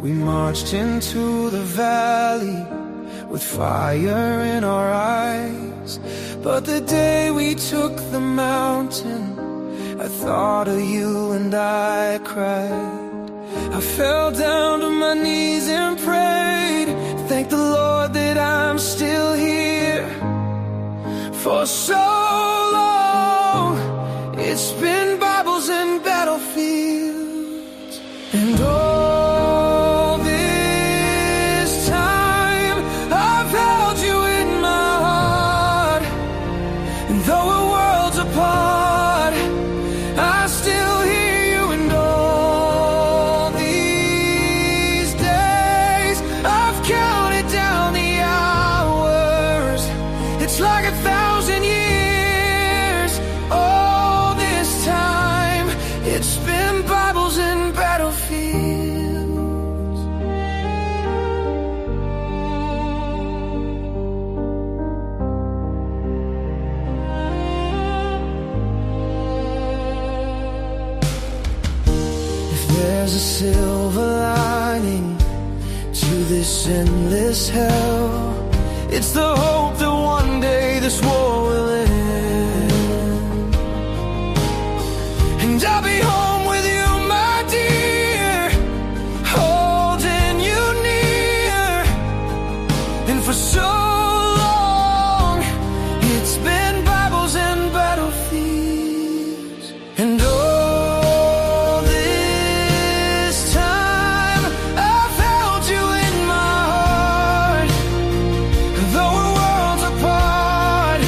We marched into the valley with fire in our eyes. But the day we took the mountain, I thought of you and I cried. I fell down to my knees and prayed. Thank the Lord that I'm still here. For so long, it's been Bibles and battlefields. And all this time, I've held you in my heart. And though we're worlds apart, I still hear you. And all these days, I've counted down the hours. It's like 1,000 years. All this time, it's been Bibles and battlefields. If there's a silver lining to this endless hell, it's the hope that one day this war will end. And I'll be home with you, my dear, holding you near. And for so long, it's been Bibles and battlefields. And all this time, I've held you in my heart. Though we're worlds apart,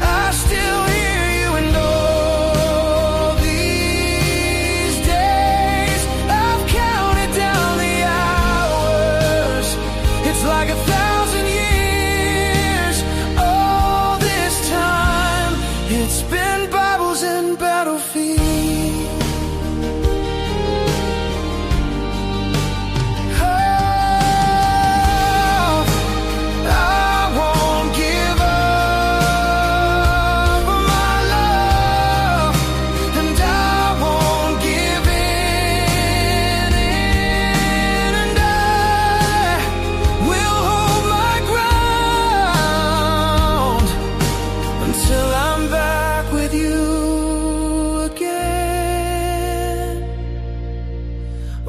I still hear you. And all these days, I've counted down the hours. It's like 1,000 years. All this time, it's been Bibles and battlefields. Oh, I won't give up my love, and I won't give in, and I will hold my ground until I'm back with you again.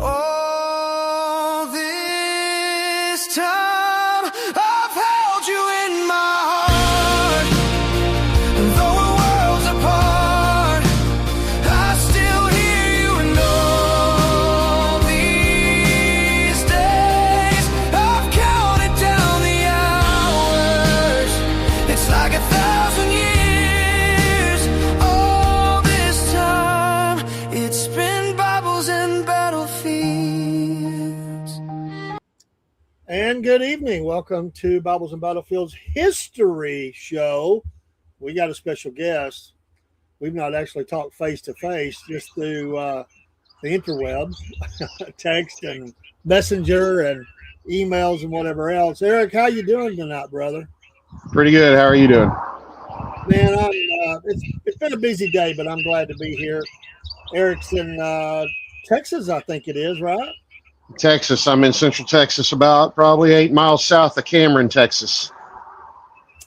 All this time, I've held you in my heart. And though we're worlds apart, I still hear you. And all these days, I've counted down the hours. It's like 1,000 years. All this time, it's been Bibles and battlefields. And good evening. Welcome to Bibles and Battlefields History Show. We got a special guest. We've not actually talked face to face, just through the interwebs, text and messenger and emails and whatever else. Eric, how you doing tonight, brother? Pretty good. How are you doing? Man, it's been a busy day, but I'm glad to be here. Eric's in Texas, I think it is, right? Texas. I'm in Central Texas, about probably 8 miles south of Cameron, Texas.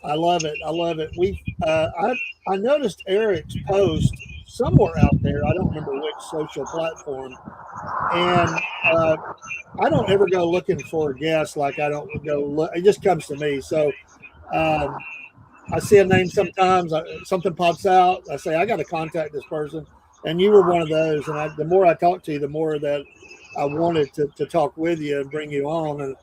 I love it. I love it. I noticed Eric's post somewhere out there. I don't remember which social platform. And I don't ever go looking for a guest. Like I don't go look. It just comes to me. So I see a name sometimes. Something pops out. I say, I got to contact this person. And you were one of those. And the more I talk to you, the more that I wanted to talk with you and bring you on. And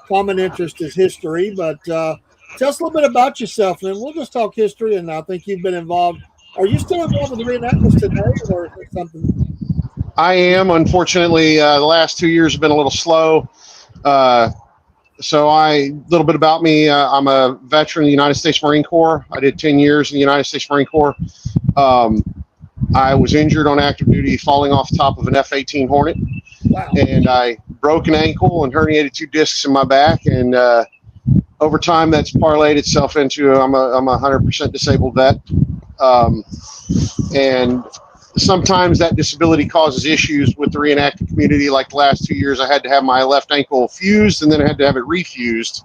common interest is history. But tell us a little bit about yourself, and then we'll just talk history. And I think you've been involved. Are you still involved in the reenactments today, or is it something? I am. Unfortunately, the last 2 years have been a little slow. So a little bit about me. I'm a veteran of the United States Marine Corps. I did 10 years in the United States Marine Corps. I was injured on active duty falling off the top of an F-18 Hornet. Wow. And I broke an ankle and herniated 2 discs in my back. And over time, that's parlayed itself into I'm a 100% disabled vet. And sometimes that disability causes issues with the reenacting community. Like the last 2 years, I had to have my left ankle fused, and then I had to have it refused.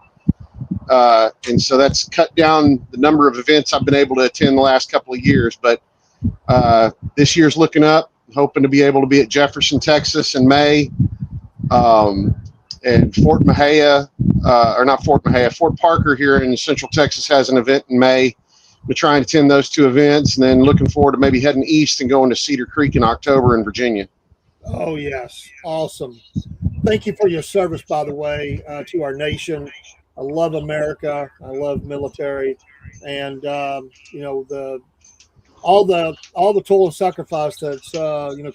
And so that's cut down the number of events I've been able to attend the last couple of years. But this year's looking up, hoping to be able to be at Jefferson, Texas in May. And Fort Mejia, or not Fort Mejia, Fort Parker here in Central Texas has an event in May. We're trying to attend those two events, and then looking forward to maybe heading east and going to Cedar Creek in October in Virginia. Oh, yes. Awesome. Thank you for your service, by the way, to our nation. I love America. I love military. And, all the toil and sacrifice that's,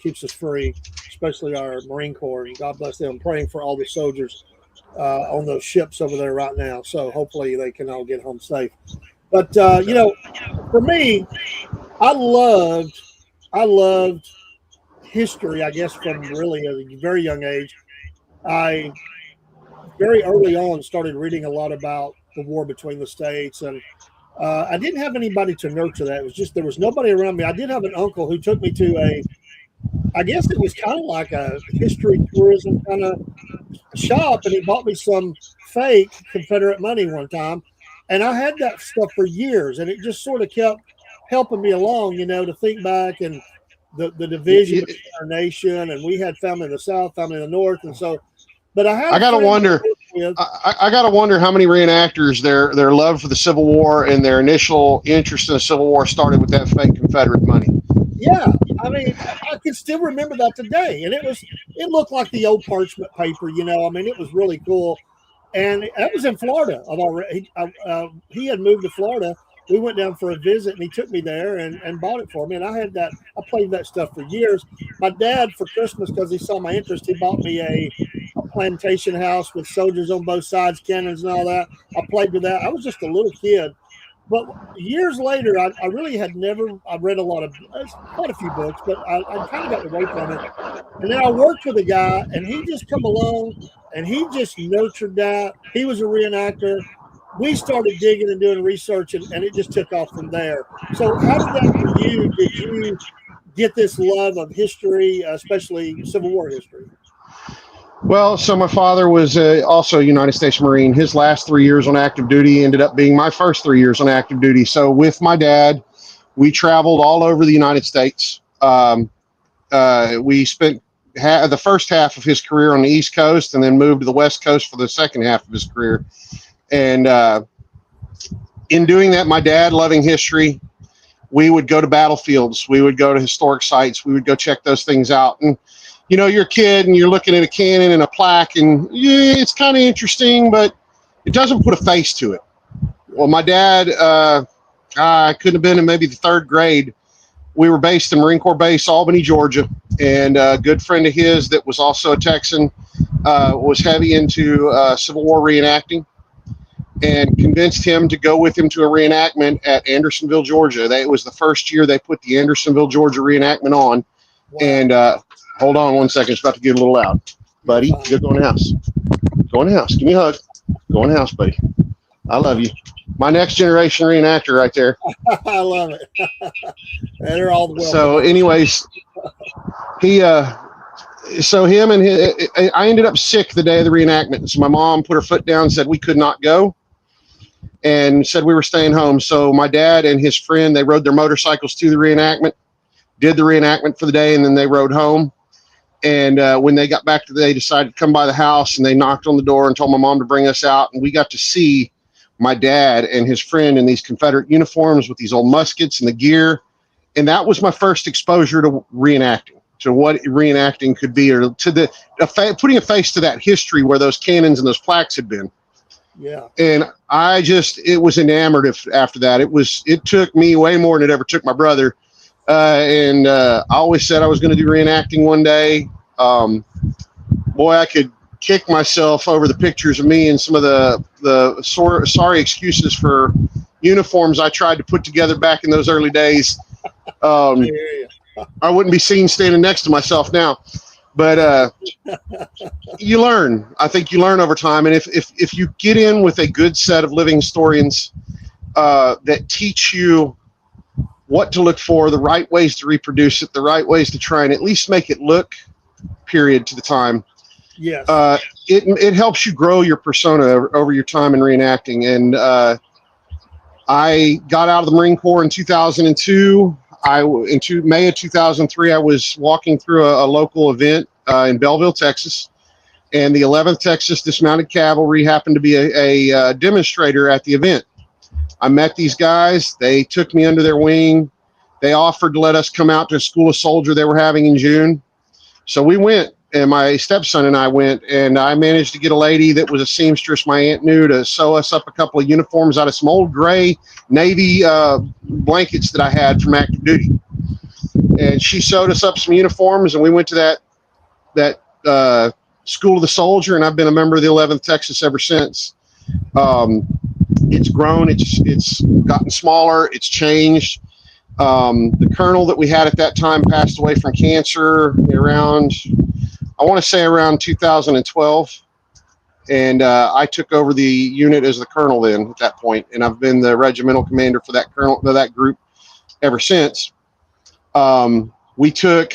keeps us free, especially our Marine Corps. And God bless them. I'm praying for all the soldiers on those ships over there right now. So hopefully they can all get home safe. But, for me, I loved history, I guess, from really a very young age. I very early on started reading a lot about the war between the states, and I didn't have anybody to nurture that. It was just there was nobody around me. I did have an uncle who took me to I guess it was kind of like a history tourism kind of shop, and he bought me some fake Confederate money one time. And I had that stuff for years, and it just sort of kept helping me along, to think back and the division between our nation. And we had family in the South, family in the North. And so, but I gotta wonder, I gotta wonder how many reenactors their love for the Civil War and their initial interest in the Civil War started with that fake Confederate money. Yeah. I mean, I can still remember that today. And it looked like the old parchment paper, it was really cool. And that was in Florida. He had moved to Florida. We went down for a visit, and he took me there and bought it for me. And I played that stuff for years. My dad, for Christmas, because he saw my interest, he bought me a plantation house with soldiers on both sides, cannons and all that. I played with that. I was just a little kid. But years later, I really had I read quite a few books, but I kind of got away from it. And then I worked with a guy, and he just come along, and he just nurtured that. He was a reenactor. We started digging and doing research, and it just took off from there. So how did that for you? Did you get this love of history, especially Civil War history? Well, so my father was also a United States Marine. His last 3 years on active duty ended up being my first 3 years on active duty. So with my dad, we traveled all over the United States. We spent the first half of his career on the East Coast, and then moved to the West Coast for the second half of his career. And in doing that, my dad, loving history, we would go to battlefields. We would go to historic sites. We would go check those things out. And you're a kid and you're looking at a cannon and a plaque, and it's kind of interesting, but it doesn't put a face to it. Well, my dad, I couldn't have been in maybe the third grade. We were based in Marine Corps Base, Albany, Georgia, and a good friend of his that was also a Texan was heavy into Civil War reenacting, and convinced him to go with him to a reenactment at Andersonville, Georgia. It was the first year they put the Andersonville, Georgia reenactment on. Wow. And hold on one second. It's about to get a little loud. Buddy, go in the house. Go in the house. Give me a hug. Go in the house, buddy. I love you. My next generation reenactor right there. I love it. They're all well. So anyways, I ended up sick the day of the reenactment. So my mom put her foot down and said we could not go, and said we were staying home. So my dad and his friend, they rode their motorcycles to the reenactment, did the reenactment for the day, and then they rode home. And when they got back, they decided to come by the house, and they knocked on the door and told my mom to bring us out. And we got to see my dad and his friend in these Confederate uniforms with these old muskets and the gear. And that was my first exposure to reenacting, to what reenacting could be, or to putting a face to that history where those cannons and those plaques had been. Yeah. And it was enamored after that. It took me way more than it ever took my brother. And I always said I was going to do reenacting one day. Boy, I could kick myself over the pictures of me and some of the sorry excuses for uniforms I tried to put together back in those early days. I wouldn't be seen standing next to myself now. But you learn. I think you learn over time. And if you get in with a good set of living historians that teach you what to look for, the right ways to reproduce it, the right ways to try and at least make it look period to the time. Yes. It helps you grow your persona over your time in reenacting. And I got out of the Marine Corps in 2002. Into May of 2003, I was walking through a local event in Belleville, Texas, and the 11th Texas Dismounted Cavalry happened to be a demonstrator at the event. I met these guys. They took me under their wing. They offered to let us come out to a school of soldier they were having in June. So we went, and my stepson and I went, and I managed to get a lady that was a seamstress my aunt knew to sew us up a couple of uniforms out of some old gray Navy blankets that I had from active duty. And she sewed us up some uniforms, and we went to that School of the Soldier, and I've been a member of the 11th Texas ever since. It's grown. It's gotten smaller. It's changed. The colonel that we had at that time passed away from cancer around, I want to say around 2012. And I took over the unit as the colonel then at that point, and I've been the regimental commander for that group ever since. We took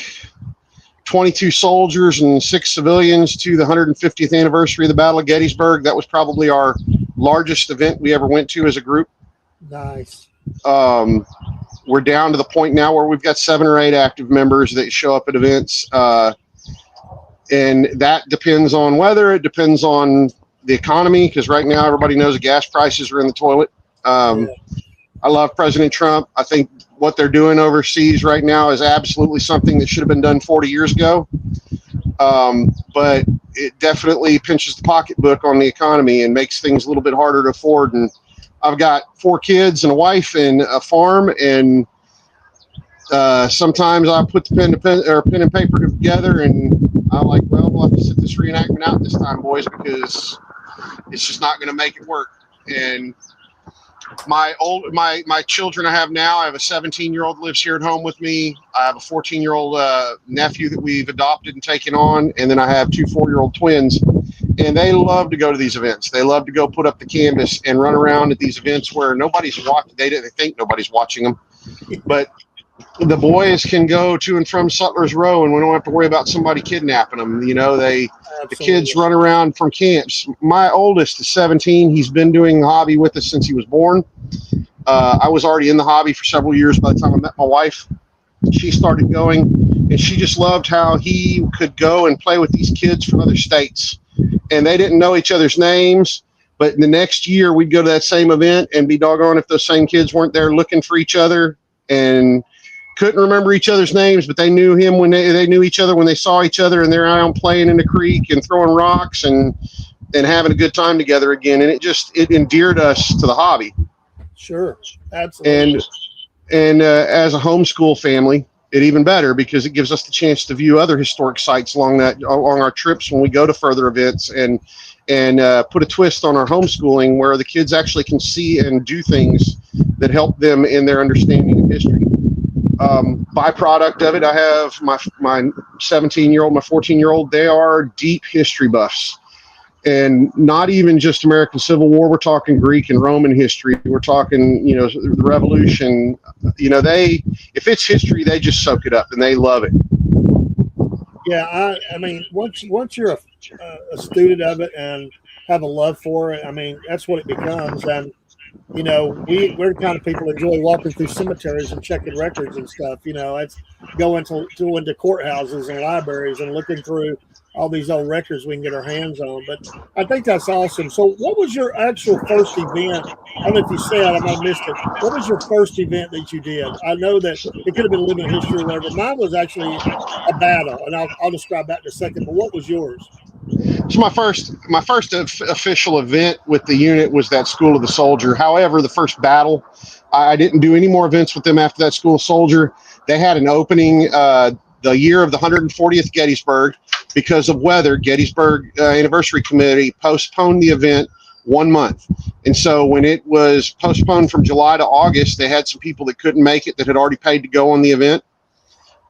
22 soldiers and 6 civilians to the 150th anniversary of the Battle of Gettysburg. That was probably our largest event we ever went to as a group. Nice. We're down to the point now where we've got 7 or 8 active members that show up at events. And that depends on weather. It depends on the economy, because right now everybody knows the gas prices are in the toilet. I love President Trump. I think what they're doing overseas right now is absolutely something that should have been done 40 years ago. But it definitely pinches the pocketbook on the economy and makes things a little bit harder to afford. And I've got 4 kids and a wife and a farm, and sometimes I put the pen and paper together, and I'm like, well, we'll have to sit this reenactment out this time, boys, because it's just not going to make it work. And my children I have now, I have a 17-year-old that lives here at home with me. I have a 14-year-old nephew that we've adopted and taken on, and then I have 2 4-year-old twins. And they love to go to these events. They love to go put up the canvas and run around at these events where nobody's watching. They think nobody's watching them, but the boys can go to and from Sutler's Row, and we don't have to worry about somebody kidnapping them. You know, the kids run around from camps. My oldest is 17. He's been doing the hobby with us since he was born. I was already in the hobby for several years by the time I met my wife. She started going, and she just loved how he could go and play with these kids from other states. And they didn't know each other's names, but the next year we'd go to that same event and be doggone if those same kids weren't there looking for each other and couldn't remember each other's names, but they knew him when they knew each other when they saw each other, and they're out playing in the creek and throwing rocks and having a good time together again. And it endeared us to the hobby. Sure. Absolutely. And as a homeschool family, it even better, because it gives us the chance to view other historic sites along our trips when we go to further events, and put a twist on our homeschooling where the kids actually can see and do things that help them in their understanding of history. Byproduct of it, I have my 17-year-old, my 14-year-old, they are deep history buffs. And not even just American Civil War. We're talking Greek and Roman history. We're talking, the Revolution. If it's history, they just soak it up and they love it. Yeah, I mean, once you're a student of it and have a love for it, I mean, that's what it becomes. And we're the kind of people that enjoy walking through cemeteries and checking records and stuff. It's going to courthouses and libraries and looking through all these old records we can get our hands on. But I think that's awesome. So what was your actual first event? I don't know if you said, I might have missed it. What was your first event that you did? I know that it could have been living history or whatever. Mine was actually a battle, and I'll describe that in a second. But what was yours? So my first official event with the unit was that School of the Soldier. However, the first battle, I didn't do any more events with them after that School of Soldier. They had an opening the year of the 140th Gettysburg. Because of weather, Gettysburg Anniversary Committee postponed the event 1 month. And so when it was postponed from July to August, they had some people that couldn't make it that had already paid to go on the event.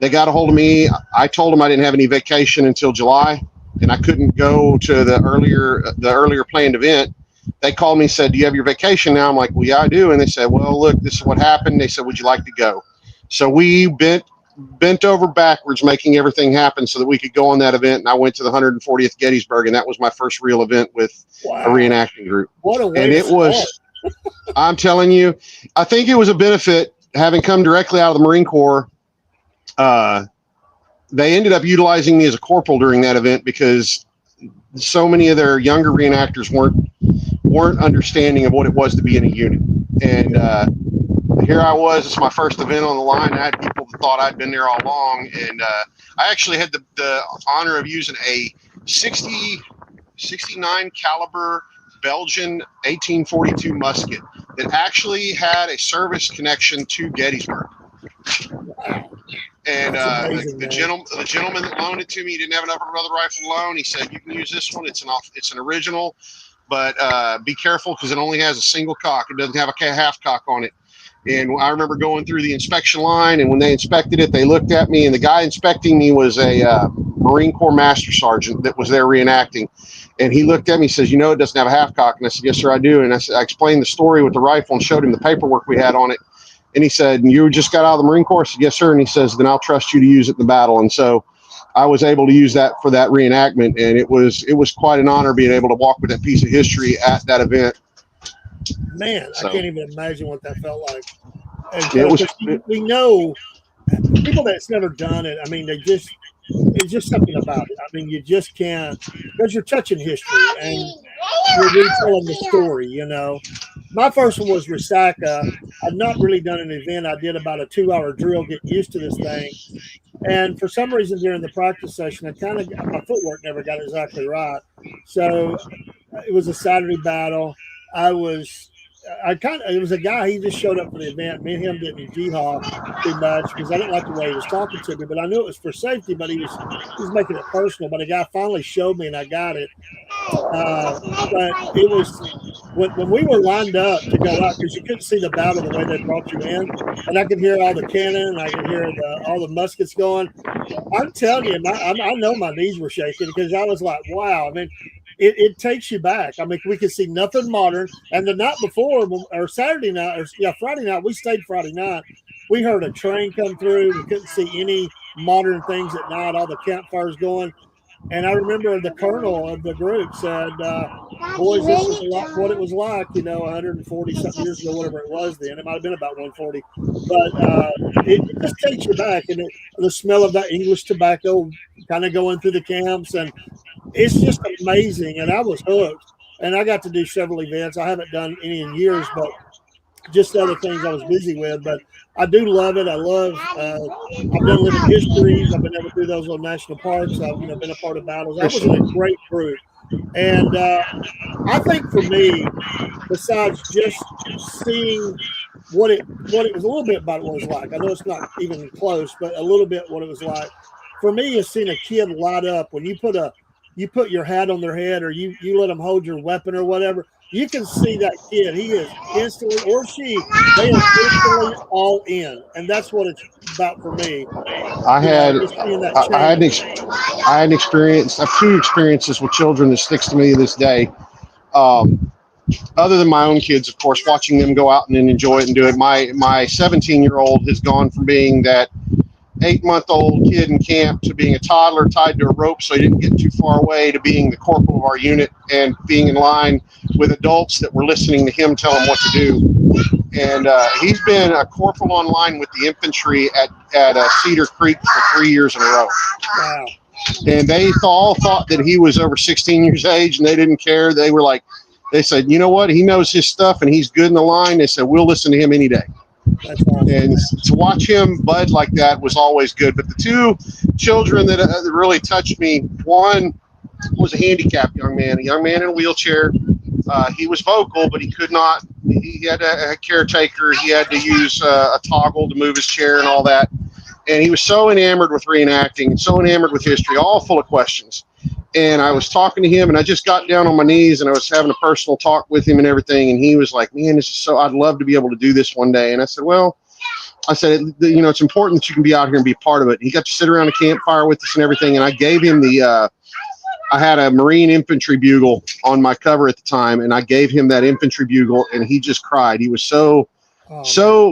They got a hold of me. I told them I didn't have any vacation until July, and I couldn't go to the earlier planned event. They called me and said, "Do you have your vacation now?" I'm like, "Well, yeah, I do." And they said, "Well, look, this is what happened." They said, "Would you like to go?" So we bent over backwards making everything happen so that we could go on that event. And I went to the 140th Gettysburg, and that was my first real event with a reenacting group. What a way and to it was start. I'm telling you, I think it was a benefit having come directly out of the Marine Corps. They ended up utilizing me as a corporal during that event because so many of their younger reenactors weren't understanding of what it was to be in a unit. And here I was, it's my first event on the line. I had people that thought I'd been there all along. And I actually had the honor of using a 69 caliber Belgian 1842 musket that actually had a service connection to Gettysburg. And the gentleman that loaned it to me, he didn't have enough of another rifle to loan. He said, "You can use this one. It's an original, but be careful because it only has a single cock. It doesn't have a half cock on it." And I remember going through the inspection line, and when they inspected it, they looked at me, and the guy inspecting me was a Marine Corps Master Sergeant that was there reenacting. And he looked at me and says, "You know, it doesn't have a half cock." And I said, "Yes, sir, I do." And I explained the story with the rifle and showed him the paperwork we had on it. And he said, "You just got out of the Marine Corps?" I said, "Yes, sir." And he says, "Then I'll trust you to use it in the battle." And so I was able to use that for that reenactment. And it was quite an honor being able to walk with that piece of history at that event. Man, so, I can't even imagine what that felt like. And we know people that's never done it. I mean, it's just something about it. I mean, you just can't, because you're touching history and you're retelling the story, you know. My first one was Resaca. I'd not really done an event. I did about a 2-hour drill getting used to this thing. And for some reason during the practice session, my footwork never got exactly right. So it was a Saturday battle. It was a guy, he just showed up for the event. Me and him didn't jihad too much because I didn't like the way he was talking to me, but I knew it was for safety, but he was making it personal. But a guy finally showed me and I got it. But it was when we were lined up to go out, because you couldn't see the battle the way they brought you in, and I could hear all the cannon and I could hear all the muskets going. I'm telling you, I know my knees were shaking because I was like, wow. I mean, it takes you back. I mean, we could see nothing modern. And the night before, or Friday night, we stayed Friday night. We heard a train come through. We couldn't see any modern things at night, all the campfires going. And I remember the colonel of the group said, boys, this is what it was like, 140-something years ago, whatever it was then. It might have been about 140. But it just takes you back. And the smell of that English tobacco kind of going through the camps. And it's just amazing. And I was hooked. And I got to do several events. I haven't done any in years, but just other things I was busy with. But I do love it. I love, I've done living histories. I've been able to do those on national parks. I've been a part of battles. I was in a great group. And I think for me, besides just seeing what it was a little bit about what it was like. I know it's not even close, but a little bit what it was like. For me, is seeing a kid light up when you put your hat on their head, or you let them hold your weapon or whatever. You can see that kid. He is instantly, or she, they are instantly all in, and that's what it's about for me. I had an experience. I have 2 experiences with children that sticks to me to this day. Other than my own kids, of course, watching them go out and then enjoy it and do it. My 17-year-old has gone from being that 8-month-old kid in camp to being a toddler tied to a rope so he didn't get too far away, to being the corporal of our unit and being in line with adults that were listening to him tell him what to do. And he's been a corporal on line with the infantry at Cedar Creek for 3 years in a row. Wow. And they all thought that he was over 16 years of age, and they didn't care. They said, you know what? He knows his stuff, and he's good in the line. They said, we'll listen to him any day. That's awesome. And to watch him bud like that was always good. But the 2 children that really touched me, one was a handicapped young man in a wheelchair. He was vocal, but he could not. He had a caretaker. He had to use a toggle to move his chair and all that. And he was so enamored with reenacting and so enamored with history, all full of questions. And I was talking to him, and I just got down on my knees, and I was having a personal talk with him and everything. And he was like, man, this is I'd love to be able to do this one day. And I said, well, it's important that you can be out here and be part of it. And he got to sit around a campfire with us and everything. And I gave him I had a Marine infantry bugle on my cover at the time, and I gave him that infantry bugle, and he just cried. He was so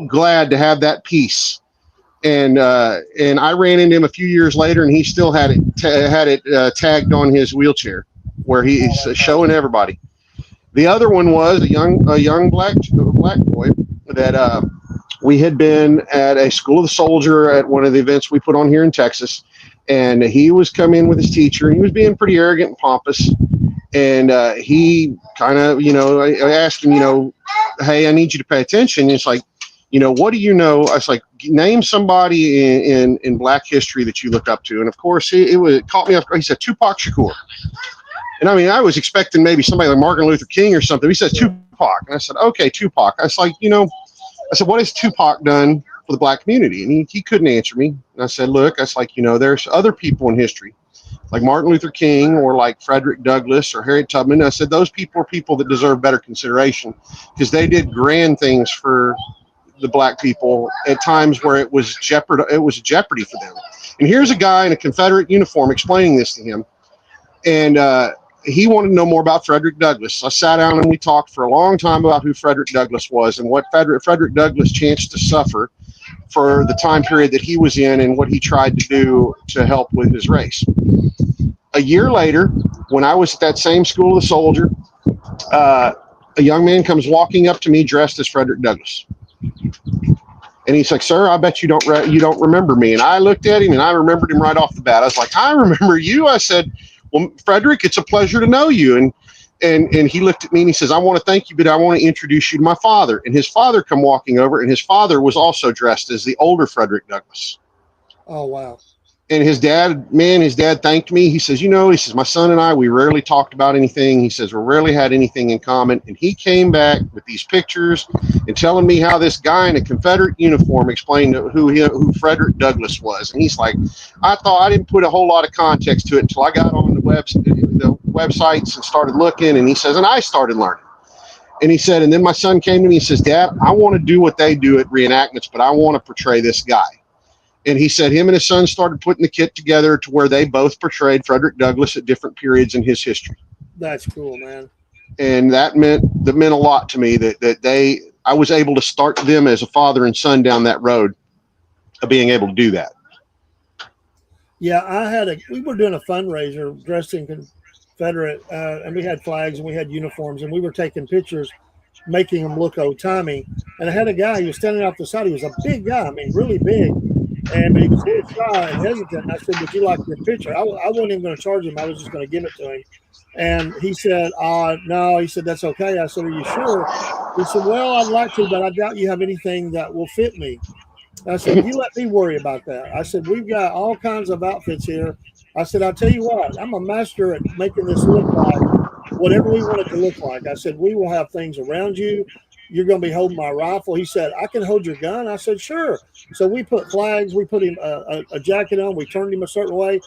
glad to have that piece. and I ran into him a few years later, and he still had it tagged on his wheelchair, where he's showing everybody. The other one was a young black boy that we had been at a School of the Soldier at one of the events we put on here in Texas, and he was coming in with his teacher, and he was being pretty arrogant and pompous, and he kind of, I asked him, hey, I need you to pay attention. And it's like, what do you know? I was like, name somebody in Black history that you look up to. And of course, it caught me off. He said Tupac Shakur. And I mean, I was expecting maybe somebody like Martin Luther King or something. He said Tupac. And I said, okay, Tupac. I was like, I said, what has Tupac done for the Black community? And he couldn't answer me. And I said, look, I was like, there's other people in history, like Martin Luther King or like Frederick Douglass or Harriet Tubman. I said, those people are people that deserve better consideration because they did grand things for the Black people at times where it was jeopardy for them. And here's a guy in a Confederate uniform explaining this to him. And he wanted to know more about Frederick Douglass. I sat down and we talked for a long time about who Frederick Douglass was and what Frederick Douglass chanced to suffer for the time period that he was in and what he tried to do to help with his race. A year later, when I was at that same School of the Soldier, a young man comes walking up to me dressed as Frederick Douglass. And he's like, sir, I bet you don't remember me. And I looked at him and I remembered him right off the bat. I was like, I remember you. I said, well, Frederick, it's a pleasure to know you. And he looked at me and he says, I want to thank you, but I want to introduce you to my father. And his father come walking over, and his father was also dressed as the older Frederick Douglass. Oh, wow. And his dad thanked me. He says, my son and I, we rarely talked about anything. He says, we rarely had anything in common. And he came back with these pictures and telling me how this guy in a Confederate uniform explained who Frederick Douglass was. And he's like, I didn't put a whole lot of context to it until I got on the websites and started looking. And he says, and I started learning. And he said, and then my son came to me and says, Dad, I want to do what they do at reenactments, but I want to portray this guy. And he said him and his son started putting the kit together to where they both portrayed Frederick Douglass at different periods in his history. That's cool, man. And that meant a lot to me that I was able to start them as a father and son down that road of being able to do that. Yeah, we were doing a fundraiser dressed in Confederate, and we had flags and we had uniforms, and we were taking pictures, making them look old-timey. And I had a guy, he was standing off the side. He was a big guy, really big. And he was a little shy and hesitant. And I said, would you like your picture? I wasn't even going to charge him. I was just going to give it to him. And he said, no. He said, that's okay. I said, are you sure? He said, well, I'd like to, but I doubt you have anything that will fit me. I said, you let me worry about that. I said, we've got all kinds of outfits here. I said, I'll tell you what, I'm a master at making this look like whatever we want it to look like. I said, we will have things around you. You're going to be holding my rifle. He said, I can hold your gun. I said, sure. So we put flags. We put him a jacket on. We turned him a certain way.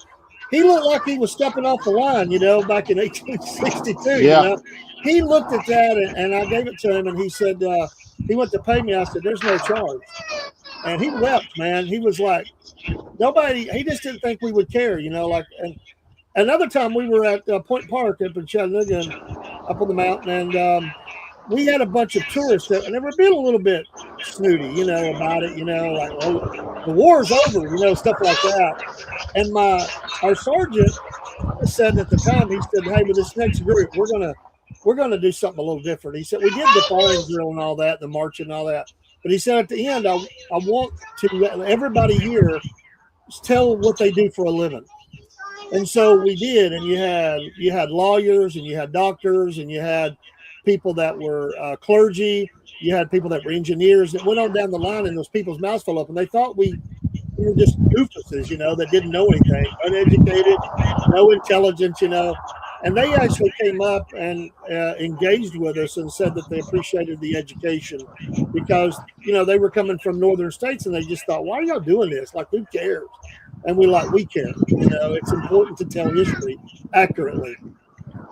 He looked like he was stepping off the line, back in 1862. Yeah. He looked at that, and I gave it to him, and he said, he went to pay me. I said, there's no charge. And he wept, man. He was like, he just didn't think we would care, and another time we were at Point Park up in Chattanooga, up on the mountain, and we had a bunch of tourists and they were being a little bit snooty, about it, like, oh, the war's over, stuff like that. And our sergeant said at the time, he said, hey, with this next group, we're gonna do something a little different. He said, we did the firing drill and all that, the marching and all that. But he said at the end, I want to let everybody here tell what they do for a living. And so we did, and you had lawyers and you had doctors and you had people that were clergy, you had people that were engineers that went on down the line, and those people's mouths fell up, and they thought we were just doofuses, that didn't know anything, uneducated, no intelligence, and they actually came up and engaged with us and said that they appreciated the education because, they were coming from northern states and they just thought, why are y'all doing this? Like, who cares? And we care. It's important to tell history accurately.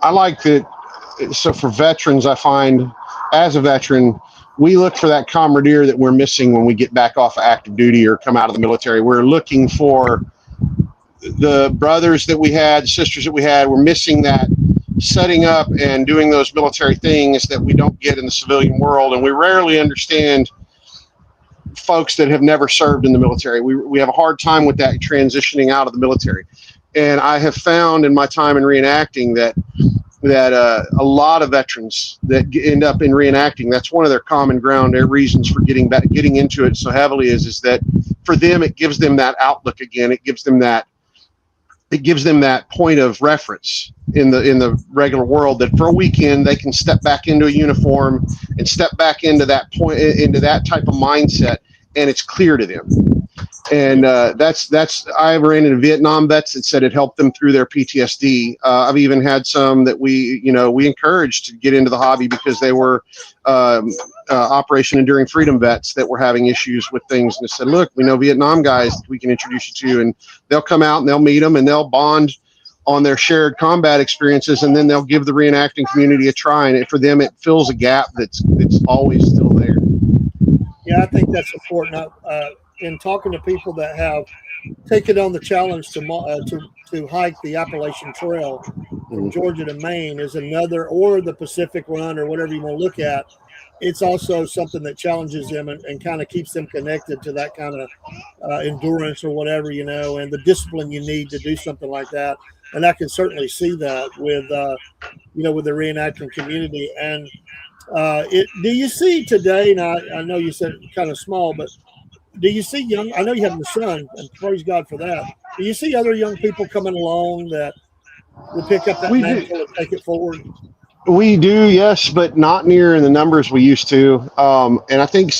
I like that. So for veterans, I find as a veteran, we look for that camaraderie that we're missing when we get back off of active duty or come out of the military. We're looking for the brothers that we had, sisters that we had. We're missing that setting up and doing those military things that we don't get in the civilian world. And we rarely understand folks that have never served in the military. We have a hard time with that transitioning out of the military. And I have found in my time in reenacting that a lot of veterans that end up in reenacting, that's one of their common ground, their reasons for getting into it so heavily is that for them, it gives them that outlook again. It gives them that point of reference in the regular world, that for a weekend they can step back into a uniform and step back into that point, into that type of mindset, and it's clear to them. And that's I ran into Vietnam vets that said it helped them through their PTSD. I've even had some that we encouraged to get into the hobby because they were Operation Enduring Freedom vets that were having issues with things, and they said, look, we know Vietnam guys that we can introduce you to, and they'll come out and they'll meet them and they'll bond on their shared combat experiences, and then they'll give the reenacting community a try, and for them it fills a gap that's always still there. Yeah, I think that's important. In talking to people that have taken on the challenge to hike the Appalachian Trail from Georgia to Maine is another, or the Pacific Run, or whatever you want to look at, it's also something that challenges them and kind of keeps them connected to that kind of endurance or whatever, and the discipline you need to do something like that. And I can certainly see that with the reenacting community. And do you see today, now I know you said kind of small, but do you see I know you have your son, and praise God for that. Do you see other young people coming along that will pick up that mantle and take it forward? We do, yes, but not near in the numbers we used to. And I think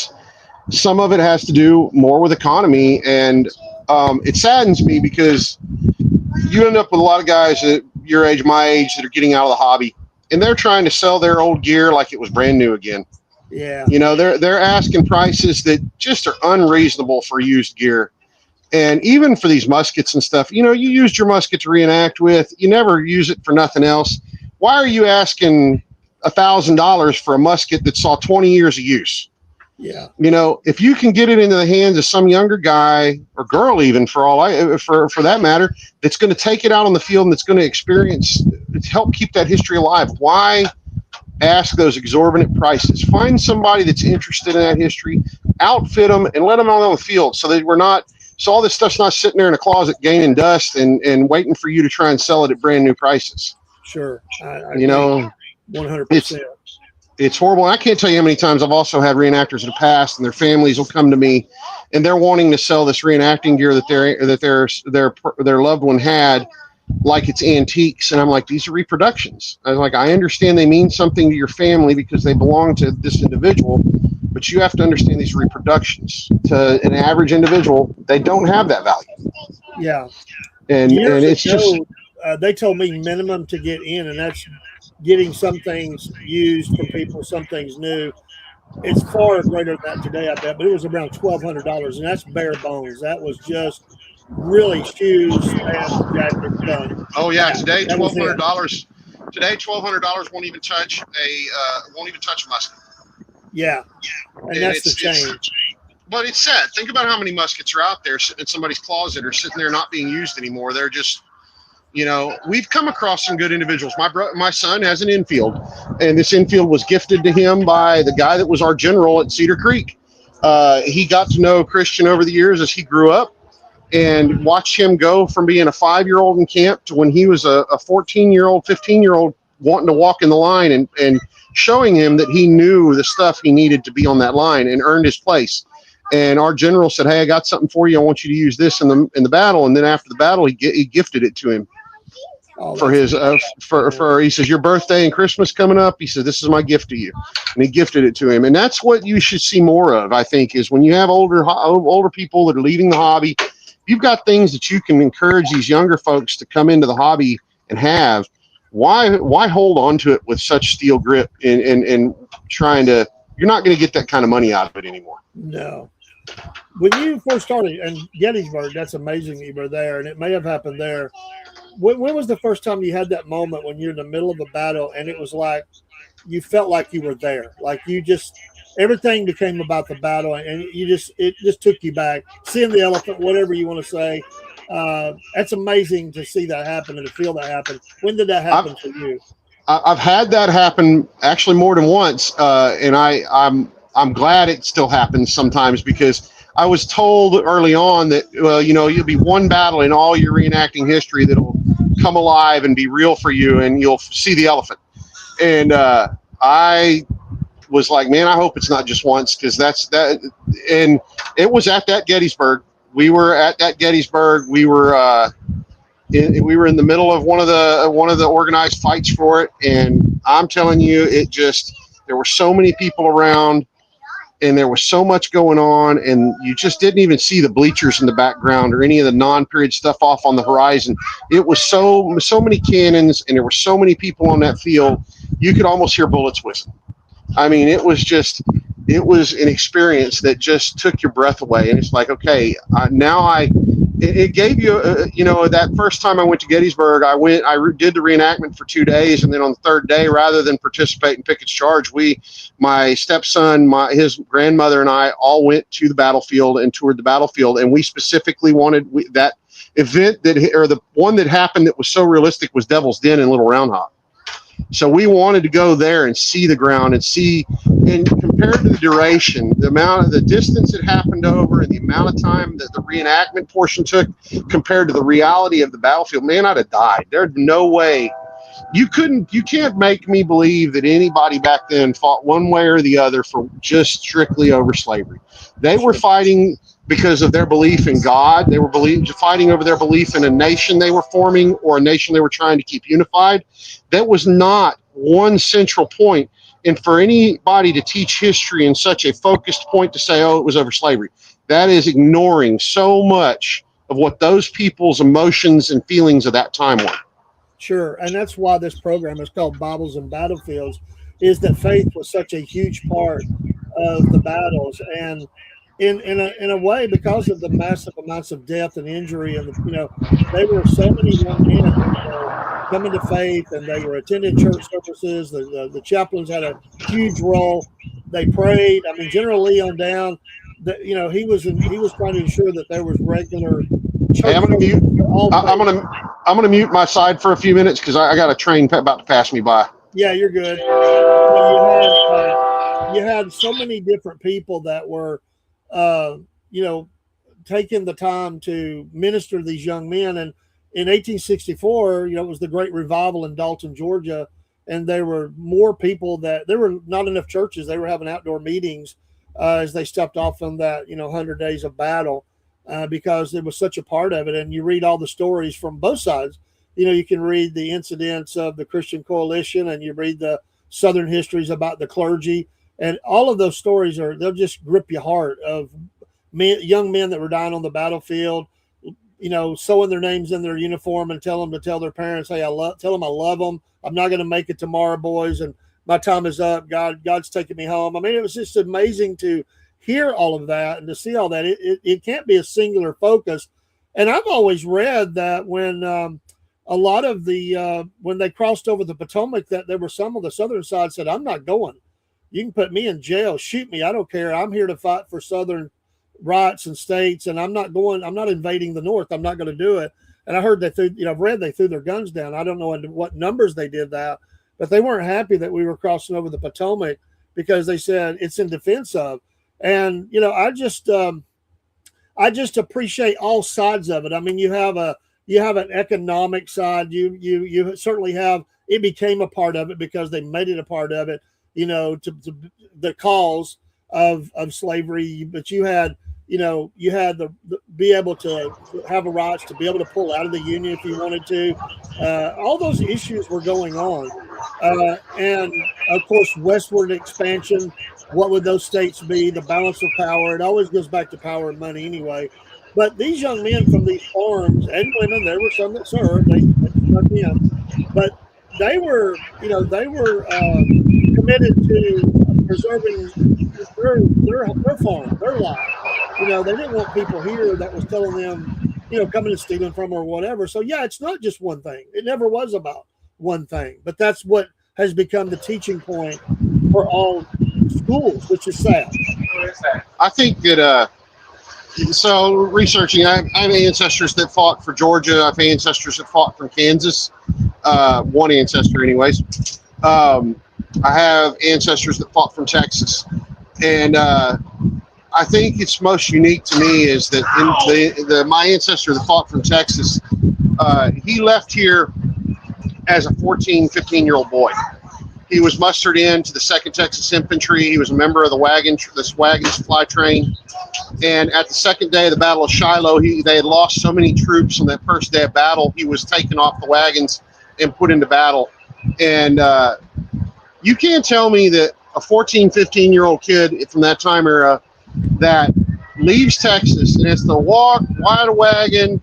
some of it has to do more with economy. And it saddens me because you end up with a lot of guys at your age, my age, that are getting out of the hobby, and they're trying to sell their old gear like it was brand new again. Yeah. They're asking prices that just are unreasonable for used gear. And even for these muskets and stuff, you used your musket to reenact with, you never use it for nothing else. Why are you asking $1,000 for a musket that saw 20 years of use? Yeah. If you can get it into the hands of some younger guy or girl, even for that matter, that's going to take it out on the field and that's going to help keep that history alive. Why ask those exorbitant prices? Find somebody that's interested in that history, outfit them, and let them out on the field so all this stuff's not sitting there in a closet gaining dust and waiting for you to try and sell it at brand new prices. Sure. I 100%. It's horrible. I can't tell you how many times I've also had reenactors in the past, and their families will come to me and they're wanting to sell this reenacting gear that their loved one had, like it's antiques. And I'm like, these are reproductions. I was like, I understand they mean something to your family because they belong to this individual, but you have to understand these reproductions. To an average individual, they don't have that value. Yeah. And it's just, they told me minimum to get in, and that's getting some things used from people, some things new. It's far greater than that today, I bet, but it was around $1,200, and that's bare bones. That was just really shoes, pants, jacket, done. Oh yeah, today $1,200. Today $1,200 won't even touch a musket. Yeah, and that's the change. But it's sad. Think about how many muskets are out there sitting in somebody's closet or sitting there not being used anymore. They're just, we've come across some good individuals. My son has an infield, and this infield was gifted to him by the guy that was our general at Cedar Creek. He got to know Christian over the years as he grew up, and watched him go from being a 5-year-old in camp to when he was a 14-year-old, 15-year-old wanting to walk in the line, and showing him that he knew the stuff he needed to be on that line and earned his place. And our general said, hey, I got something for you. I want you to use this in the battle. And then after the battle, he gifted it to him for his he says, your birthday and Christmas coming up. He said, this is my gift to you. And he gifted it to him. And that's what you should see more of, I think, is when you have older people that are leaving the hobby, you've got things that you can encourage these younger folks to come into the hobby and have. Why hold on to it with such steel grip and trying to, you're not going to get that kind of money out of it anymore. No. When you first started in Gettysburg, that's amazing that you were there, and it may have happened there. When was the first time you had that moment when you're in the middle of a battle and it was like you felt like you were there? Like everything became about the battle, and it just took you back. Seeing the elephant, whatever you want to say. That's amazing to see that happen and to feel that happen. When did that happen for you? I've had that happen actually more than once, and I'm glad it still happens sometimes, because I was told early on that, well, you'll be one battle in all your reenacting history that'll come alive and be real for you, and you'll see the elephant. And I was like, man, I hope it's not just once, because that's that. And it was at that Gettysburg. We were at that Gettysburg. We were in the middle of one of the organized fights for it, and I'm telling you, there were so many people around, and there was so much going on, and you just didn't even see the bleachers in the background or any of the non-period stuff off on the horizon. It was so many cannons, and there were so many people on that field, you could almost hear bullets whistle. I mean, it was an experience that just took your breath away. And it's like, okay, it gave you, that first time I went to Gettysburg, I did the reenactment for 2 days. And then on the third day, rather than participate in Pickett's Charge, my stepson, his grandmother, and I all went to the battlefield and toured the battlefield. And we specifically wanted that event or the one that happened that was so realistic was Devil's Den in Little Round Top. So we wanted to go there and see the ground and compared to the duration, the distance it happened over, and the amount of time that the reenactment portion took compared to the reality of the battlefield, man, I'd have died. There's no way. You can't make me believe that anybody back then fought one way or the other for just strictly over slavery. They were fighting because of their belief in God. They were fighting over their belief in a nation they were forming, or a nation they were trying to keep unified. That was not one central point. And for anybody to teach history in such a focused point to say, oh, it was over slavery, that is ignoring so much of what those people's emotions and feelings of that time were. Sure. And that's why this program is called Bibles and Battlefields, is that faith was such a huge part of the battles. And in a way, because of the massive amounts of death and injury, and there were so many young men coming to faith, and they were attending church services. The chaplains had a huge role. They prayed. I mean, General Lee on down, he was trying to ensure that there was regular church. Hey, I'm gonna mute my side for a few minutes, because I got a train about to pass me by. Yeah, you're good. You had so many different people that were taking the time to minister to these young men. And in 1864, it was the Great Revival in Dalton, Georgia, and there were more people there were not enough churches. They were having outdoor meetings as they stepped off from that, 100 days of battle, because it was such a part of it. And you read all the stories from both sides. You can read the incidents of the Christian Coalition, and you read the Southern histories about the clergy. And all of those stories they'll just grip your heart, of young men that were dying on the battlefield, sewing their names in their uniform and tell them to tell their parents, hey, tell them I love them. I'm not going to make it tomorrow, boys, and my time is up. God's taking me home. I mean, it was just amazing to hear all of that and to see all that. It can't be a singular focus. And I've always read that when a lot of when they crossed over the Potomac, that there were some of the Southern side said, I'm not going. You can put me in jail, shoot me, I don't care. I'm here to fight for Southern rights and states, and I'm not invading the North. I'm not going to do it. And I heard they threw their guns down. I don't know in what numbers they did that, but they weren't happy that we were crossing over the Potomac, because they said it's in defense of. And I just appreciate all sides of it. I mean, you have an economic side. You certainly have. It became a part of it because they made it a part of it. To the cause of slavery, but you had the be able to have a rights to be able to pull out of the Union if you wanted to. All those issues were going on, and of course, westward expansion. What would those states be? The balance of power. It always goes back to power and money, anyway. But these young men from these farms and women, there were some that served. They stuck in, but they were committed to preserving their farm, their life. They didn't want people here that was telling them, coming and stealing from them or whatever. So yeah, it's not just one thing. It never was about one thing, but that's what has become the teaching point for all schools, which is sad. I think that, so researching, I have ancestors that fought for Georgia. I have ancestors that fought from Kansas. One ancestor anyways. I have ancestors that fought from Texas. And I think it's most unique to me is that my ancestor that fought from Texas, he left here as a 14, 15-year-old boy. He was mustered into the 2nd Texas Infantry. He was a member of the Wagons Fly Train. And at the second day of the Battle of Shiloh, they had lost so many troops on that first day of battle, he was taken off the wagons and put into battle. And you can't tell me that a 14, 15-year-old kid from that time era that leaves Texas and has to walk, ride a wagon,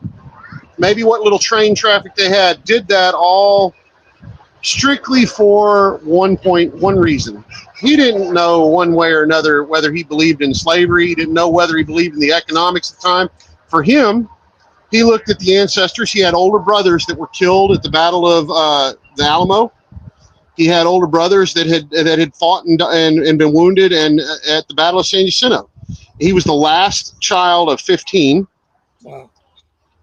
maybe what little train traffic they had, did that all strictly for one reason. He didn't know one way or another whether he believed in slavery. He didn't know whether he believed in the economics at the time. For him, he looked at the ancestors. He had older brothers that were killed at the Battle of the Alamo. He had older brothers that had fought and been wounded and at the Battle of San Jacinto. He was the last child of 15. Wow.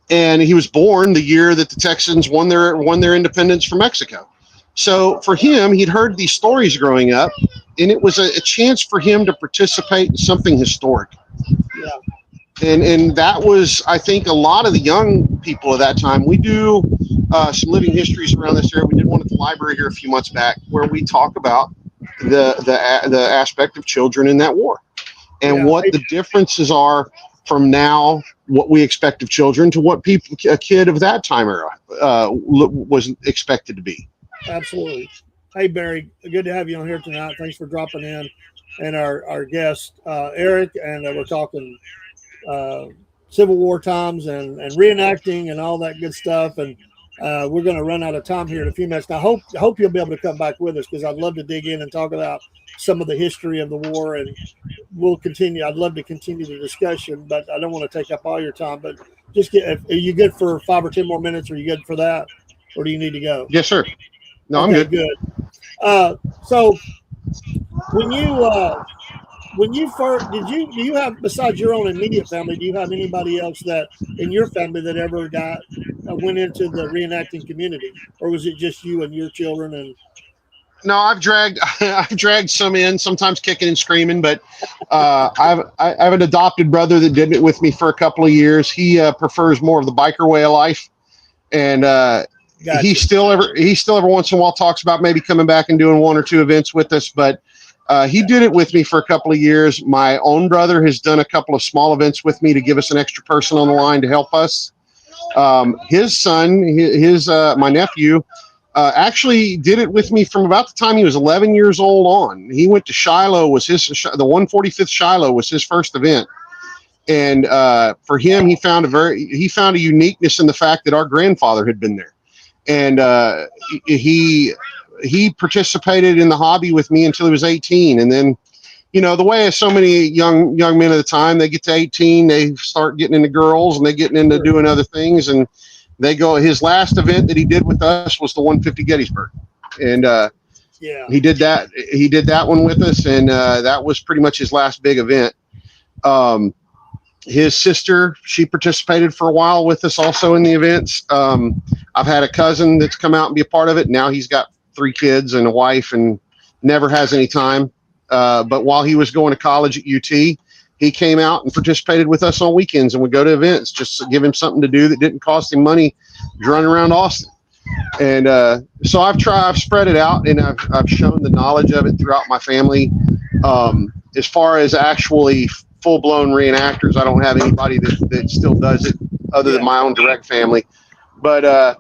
And he was born the year that the Texans won their independence from Mexico. So for him, he'd heard these stories growing up, and it was a chance for him to participate in something historic. Yeah. And that was, I think, a lot of the young people at that time. We do some living histories around this area. We did one at the library here a few months back where we talk about the aspect of children in that war and what the differences are from now, what we expect of children to what a kid of that time era was expected to be. Absolutely. Hey, Barry, good to have you on here tonight. Thanks for dropping in. And our guest, Eric, and we're talking Civil War times and reenacting and all that good stuff. And we're going to run out of time here in a few minutes. Now, I hope you'll be able to come back with us because I'd love to dig in and talk about some of the history of the war. And we'll continue. I'd love to continue the discussion, but I don't want to take up all your time. But just are you good for 5 or 10 more minutes? Are you good for that? Or do you need to go? Yes, sir. No, okay, I'm good. So when you first do you have, besides your own immediate family, do you have anybody else that in your family that ever went into the reenacting community, or was it just you and your children? And no, I've dragged some in, sometimes kicking and screaming, but I have an adopted brother that did it with me for a couple of years. He prefers more of the biker way of life, and gotcha. he still every once in a while talks about maybe coming back and doing 1 or 2 events with us, but he did it with me for a couple of years. My own brother has done a couple of small events with me to give us an extra person on the line to help us. His son, my nephew, actually did it with me from about the time he was 11 years old on. He went to Shiloh, the 145th Shiloh was his first event. And for him, he found a uniqueness in the fact that our grandfather had been there. And he participated in the hobby with me until he was 18. And then, the way so many young men at the time, they get to 18, they start getting into girls and they getting into doing other things. And they go, his last event that he did with us was the 150 Gettysburg. And he did that one with us. And that was pretty much his last big event. His sister, she participated for a while with us also in the events. I've had a cousin that's come out and be a part of it. Now he's got 3 kids and a wife and never has any time. But while he was going to college at UT, he came out and participated with us on weekends and would go to events just to give him something to do that didn't cost him money running around Austin. And so I've spread it out, and I've shown the knowledge of it throughout my family. As far as actually full-blown reenactors, I don't have anybody that still does it other than my own direct family. But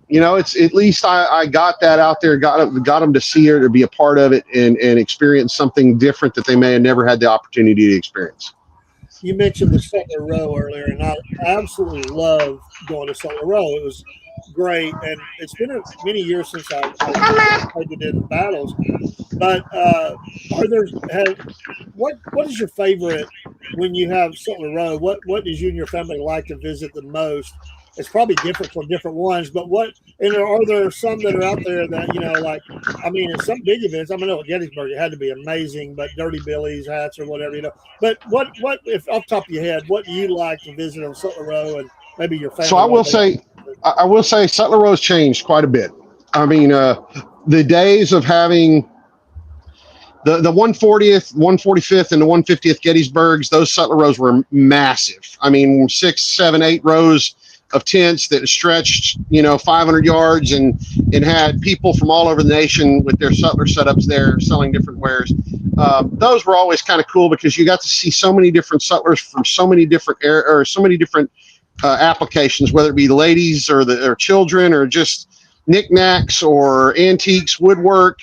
it's at least I got that out there, got them to see it or be a part of it and experience something different that they may have never had the opportunity to experience. You mentioned the Sutler Row earlier, and I absolutely love going to Sutler Row. It was great, and it's been many years since I participated in battles. But what is your favorite when you have Sutler Row? What does you and your family like to visit the most? It's probably different for different ones, but are there some that are out there that, in some big events, I know at Gettysburg, it had to be amazing, but Dirty Billy's hats or whatever, but what, if off the top of your head, what do you like to visit on Sutler Row and maybe your family? So I will say Sutler Row's changed quite a bit. I mean, the days of having The 140th, 145th, and the 150th Gettysburgs, those sutler rows were massive. I mean, 6, 7, 8 rows of tents that stretched, 500 yards and had people from all over the nation with their sutler setups there selling different wares. Those were always kind of cool because you got to see so many different sutlers from so many different applications, whether it be ladies or children or just knickknacks or antiques, woodwork.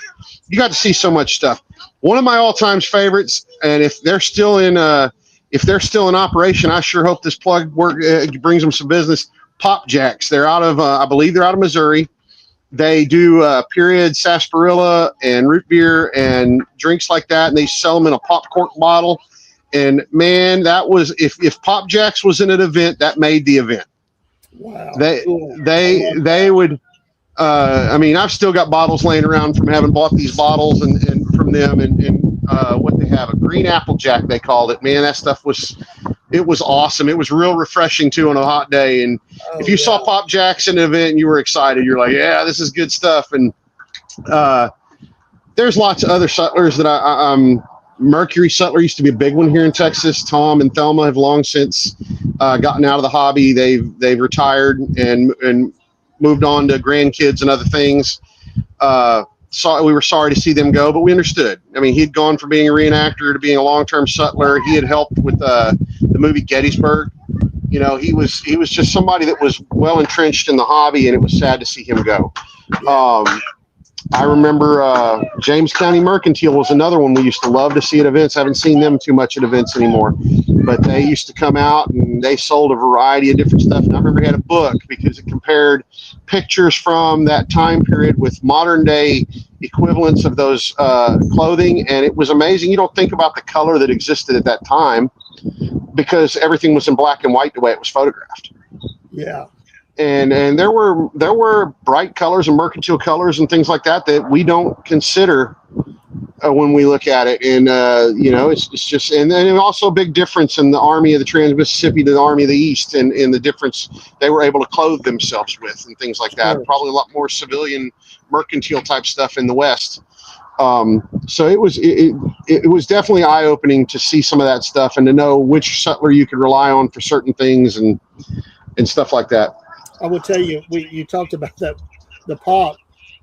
You got to see so much stuff. One of my all-time favorites, and if they're still in operation, I sure hope this plug brings them some business. Pop Jacks. They're out of, I believe they're out of Missouri. They do period sarsaparilla and root beer and drinks like that, and they sell them in a pop cork bottle. And man, that was if Pop Jacks was in an event, that made the event. Wow. They would. I mean, I've still got bottles laying around from having bought these bottles and from them and what they have, a green apple jack they called it. Man, that stuff was awesome. It was real refreshing too on a hot day. And if you saw Pop Jacks in an event and you were excited, you're like, yeah, this is good stuff. And there's lots of other sutlers that Mercury Sutler used to be a big one here in Texas. Tom and Thelma have long since gotten out of the hobby. They've retired and moved on to grandkids and other things. We were sorry to see them go, but we understood. I mean, he'd gone from being a reenactor to being a long-term sutler. He had helped with the movie Gettysburg. He was just somebody that was well entrenched in the hobby, and it was sad to see him go. I remember James County Mercantile was another one we used to love to see at events. I haven't seen them too much at events anymore, but they used to come out and they sold a variety of different stuff. And I remember he had a book because it compared pictures from that time period with modern day equivalents of those clothing. And it was amazing. You don't think about the color that existed at that time because everything was in black and white the way it was photographed. Yeah. And there were bright colors and mercantile colors and things like that we don't consider when we look at it. And it's just, and then also a big difference in the Army of the Trans-Mississippi to the Army of the East, and in the difference they were able to clothe themselves with and things like that. Sure. Probably a lot more civilian mercantile type stuff in the West. So it was definitely eye-opening to see some of that stuff and to know which sutler you could rely on for certain things and stuff like that. I will tell you, you talked about the pop.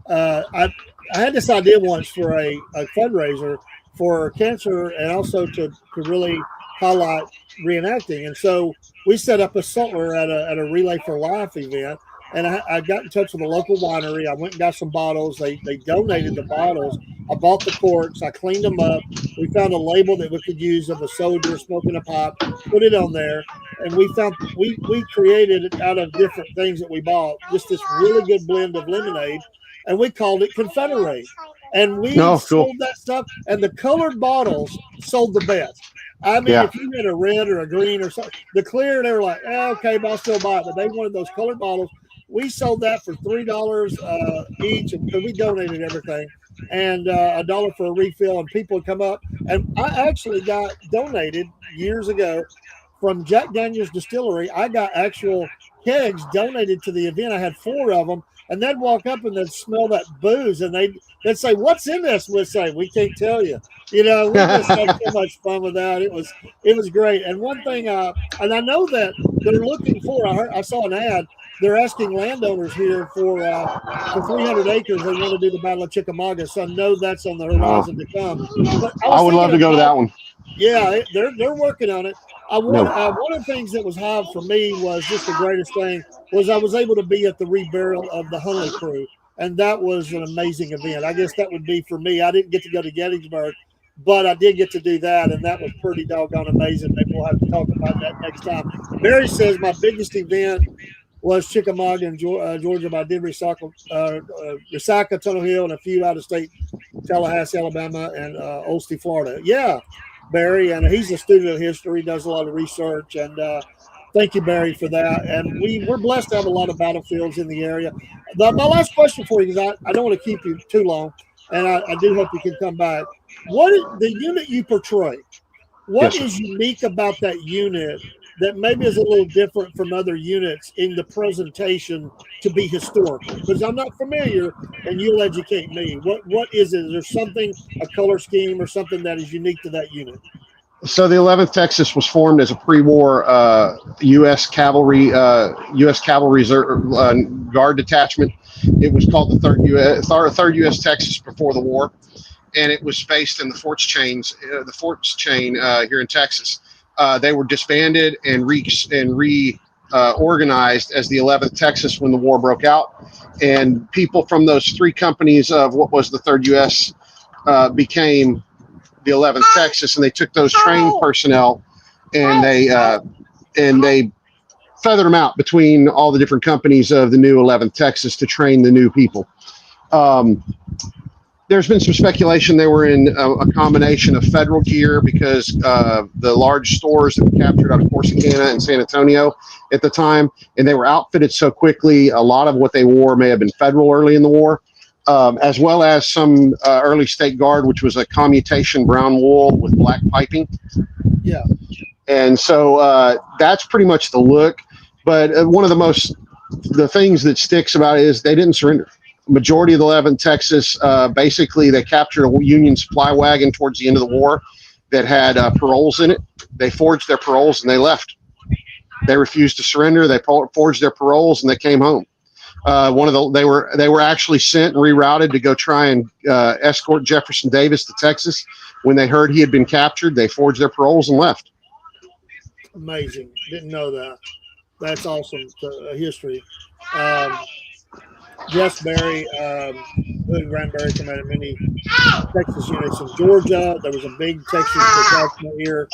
I had this idea once for a fundraiser for cancer and also to really highlight reenacting. And so we set up a sutler at a Relay for Life event. And I got in touch with a local winery. I went and got some bottles. They donated the bottles. I bought the corks. I cleaned them up. We found a label that we could use of a soldier smoking a pipe, put it on there. And we created it out of different things that we bought, just this really good blend of lemonade. And we called it Confederate. And we sold that stuff. And the colored bottles sold the best. I mean, if you had a red or a green or something, the clear, they were like, okay, but I'll still buy it. But they wanted those colored bottles. We sold that for $3 each, and we donated everything, and $1 for a refill. And people would come up, and I actually got donated years ago from Jack Daniel's Distillery. I got actual kegs donated to the event. I had 4 of them, and they'd walk up and they'd smell that booze, and they'd say, "What's in this?" We'd say, "We can't tell you." We just had so much fun with that. It was great. And one thing, and I know that they're looking for. I saw an ad. They're asking landowners here for 300 acres. They want to do the Battle of Chickamauga, so I know that's on the horizon to come. But I would love to go to that one. Yeah, they're working on it. One of the things that was high for me was just the greatest thing was I was able to be at the reburial of the Hunley crew, and that was an amazing event. I guess that would be for me. I didn't get to go to Gettysburg, but I did get to do that, and that was pretty doggone amazing. Maybe we'll have to talk about that next time. Barry says my biggest event was Chickamauga in Georgia, but I did Resaca, Tunnel Hill, and a few out of state, Tallahassee, Alabama, and Olustee, Florida. Yeah, Barry, and he's a student of history, does a lot of research, and thank you, Barry, for that. And we're blessed to have a lot of battlefields in the area. My last question for you, because I don't want to keep you too long, and I do hope you can come back. What is the unit you portray? What is unique about that unit that maybe is a little different from other units in the presentation to be historical? Because I'm not familiar, and you'll educate me. What is it? Is there something, a color scheme or something that is unique to that unit? So the 11th Texas was formed as a pre-war U.S. Cavalry Reserve, Guard detachment. It was called the Third U.S. Texas before the war, and it was based in the Forts Chain here in Texas. They were disbanded and reorganized as the 11th Texas when the war broke out, and people from those three companies of what was the Third U.S. Became the 11th Texas, and they took those trained personnel and they feathered them out between all the different companies of the new 11th Texas to train the new people. There's been some speculation they were in a combination of federal gear because the large stores that were captured out of Corsicana and San Antonio at the time, and they were outfitted so quickly, a lot of what they wore may have been federal early in the war. As well as some early State Guard, which was a commutation brown wool with black piping. Yeah. And so that's pretty much the look. But one of the things that sticks about it is they didn't surrender. Majority of the 11th Texas, basically they captured a Union supply wagon towards the end of the war that had paroles in it. They forged their paroles and they left. They refused to surrender. They forged their paroles and they came home. They were actually sent and rerouted to go try and escort Jefferson Davis to Texas. When they heard he had been captured, they forged their paroles and left. Amazing. Didn't know that. That's awesome history. Jess Berry, Hood and Granbury commanded many Texas units in Georgia. There was a big Texas detachment here.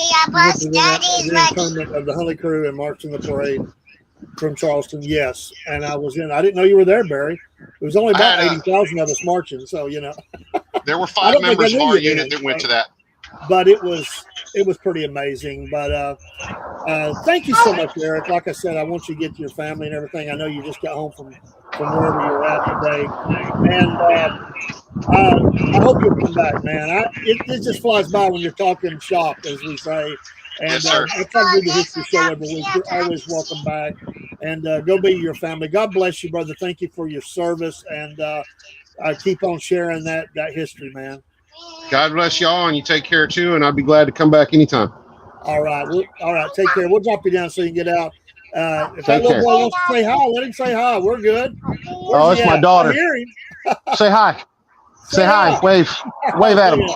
The internment of the Huntley crew and marching the parade from Charleston. Yes, and I was in. I didn't know you were there, Barry. It was only about 80,000 of us marching, so there were 5 members of our unit that went to that. But it was pretty amazing. But thank you so much, Eric. Like I said, I want you to get to your family and everything. I know you just got home from wherever you're at today, and I hope you'll come back, man. It just flies by when you're talking shop, as we say. And yes, sir. I try to do the history show every week. You're always welcome back. And go be your family. God bless you, brother. Thank you for your service. And keep on sharing that history, man. God bless y'all, and you take care too. And I'd be glad to come back anytime. All right. All right. Take care. We'll drop you down so you can get out. If that Take little care. boy wants to say hi, let him say hi. We're good. Oh, it's my daughter. I hear him. Say hi. Say hi. Wave at him.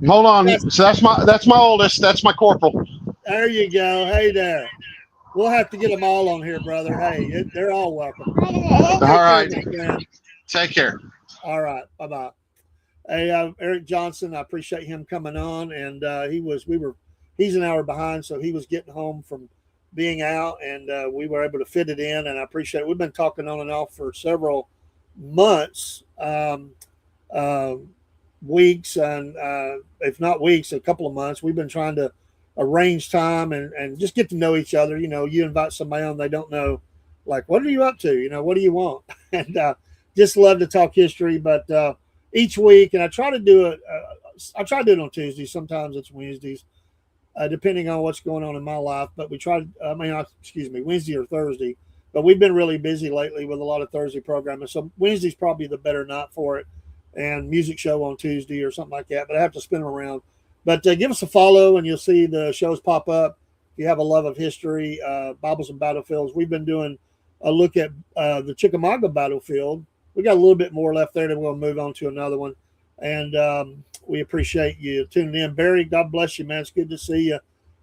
Hold on. So that's my oldest. That's my corporal. There you go. Hey there. We'll have to get them all on here, brother. Hey, they're all welcome. All right. Take care. All right. Bye-bye. Hey, Eric Johnson, I appreciate him coming on. And he's an hour behind, so he was getting home from being out, and we were able to fit it in, and I appreciate it. We've been talking on and off for several months, weeks, and if not weeks, a couple of months. We've been trying to arrange time and just get to know each other. You invite somebody on they don't know, like, what are you up to? What do you want? And just love to talk history. But each week, and I try to do it. I try to do it on Tuesdays. Sometimes it's Wednesdays, depending on what's going on in my life. But we try. Wednesday or Thursday. But we've been really busy lately with a lot of Thursday programming. So Wednesday's probably the better night for it, and music show on Tuesday or something like that. But I have to spin them around. But give us a follow, and you'll see the shows pop up. If you have a love of history, Bibles and Battlefields. We've been doing a look at the Chickamauga battlefield. We got a little bit more left there, then we'll move on to another one. And we appreciate you tuning in. Barry, God bless you, man. It's good to see you.